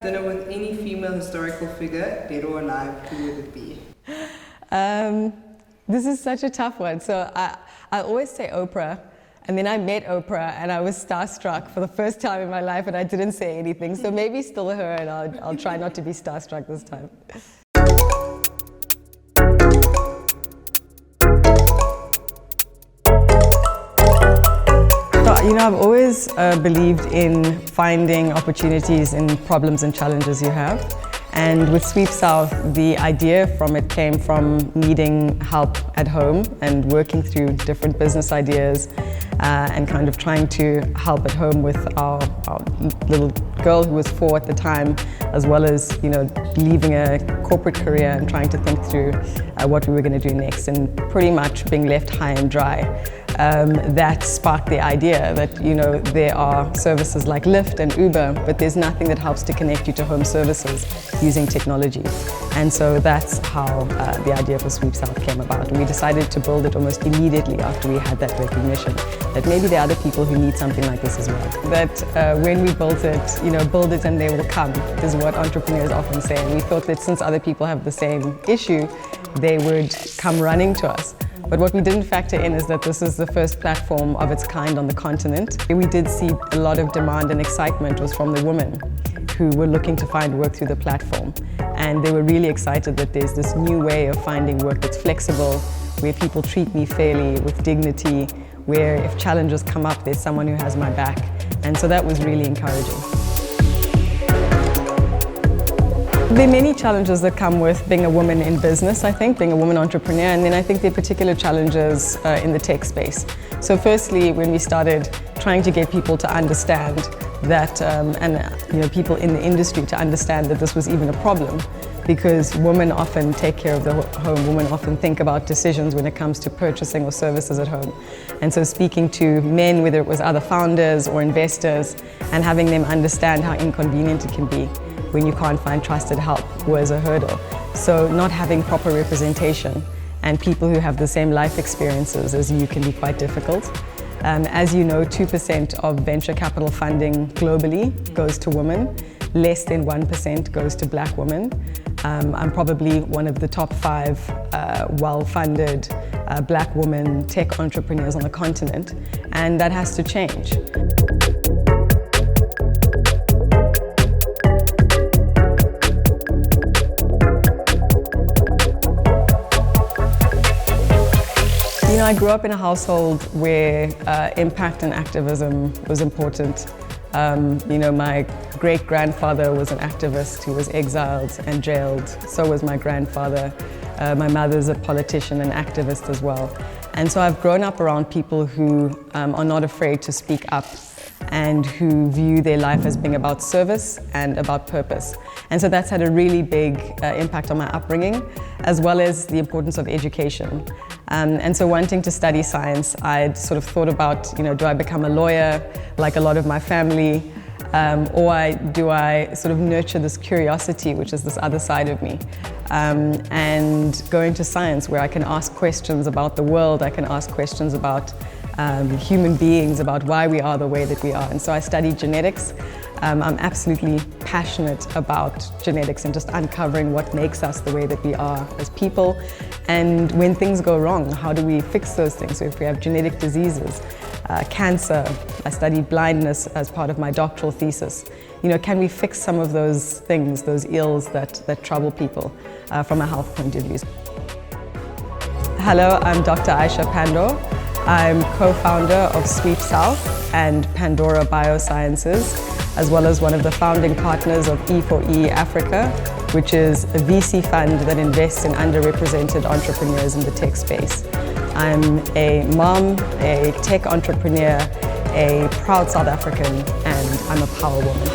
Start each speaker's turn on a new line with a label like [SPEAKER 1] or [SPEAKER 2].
[SPEAKER 1] Dinner with any female historical figure, dead or alive, who would it be?
[SPEAKER 2] This is such a tough one. So I always say Oprah, and then I met Oprah and I was starstruck for the first time in my life and I didn't say anything. So maybe still her, and I'll try not to be starstruck this time. You know, I've always believed in finding opportunities in problems and challenges you have. And with SweepSouth, the idea from it came from needing help at home and working through different business ideas and kind of trying to help at home with our little girl who was 4 at the time, as well as, you know, leaving a corporate career and trying to think through what we were going to do next, and pretty much being left high and dry. That sparked the idea that, you know, there are services like Lyft and Uber, but there's nothing that helps to connect you to home services using technology. And so that's how the idea for SweepSouth came about. And we decided to build it almost immediately after we had that recognition that maybe there are other people who need something like this as well. That when we built it, you know, build it and they will come, is what entrepreneurs often say. And we thought that since other people have the same issue, they would come running to us. But what we didn't factor in is that this is the first platform of its kind on the continent. We did see a lot of demand and excitement was from the women who were looking to find work through the platform. And they were really excited that there's this new way of finding work that's flexible, where people treat me fairly, with dignity, where if challenges come up, there's someone who has my back. And so that was really encouraging. There are many challenges that come with being a woman in business, I think, being a woman entrepreneur, and then I think there are particular challenges in the tech space. So firstly, when we started trying to get people to understand that, people in the industry to understand that this was even a problem, because women often take care of the home, women often think about decisions when it comes to purchasing or services at home. And so speaking to men, whether it was other founders or investors, and having them understand how inconvenient it can be when you can't find trusted help was a hurdle. So not having proper representation and people who have the same life experiences as you can be quite difficult. As you know, 2% of venture capital funding globally goes to women. Less than 1% goes to Black women. I'm probably one of the top 5 well-funded Black women tech entrepreneurs on the continent, and that has to change. You know, I grew up in a household where impact and activism was important. You know, my great-grandfather was an activist who was exiled and jailed. So was my grandfather. My mother's a politician and activist as well. And so I've grown up around people who are not afraid to speak up and who view their life as being about service and about purpose. And so that's had a really big impact on my upbringing, as well as the importance of education. And so wanting to study science, I'd sort of thought about, you know, do I become a lawyer like a lot of my family, or do I sort of nurture this curiosity, which is this other side of me, and go into science where I can ask questions about the world, I can ask questions about human beings, about why we are the way that we are. And so I studied genetics. I'm absolutely passionate about genetics and just uncovering what makes us the way that we are as people. And when things go wrong, how do we fix those things? So if we have genetic diseases, cancer, I studied blindness as part of my doctoral thesis. You know, can we fix some of those things, those ills that trouble people from a health point of view? Hello, I'm Dr Aisha Pandor. I'm co-founder of SweepSouth and Pandora Biosciences, as well as one of the founding partners of E4E Africa, which is a VC fund that invests in underrepresented entrepreneurs in the tech space. I'm a mom, a tech entrepreneur, a proud South African, and I'm a power woman.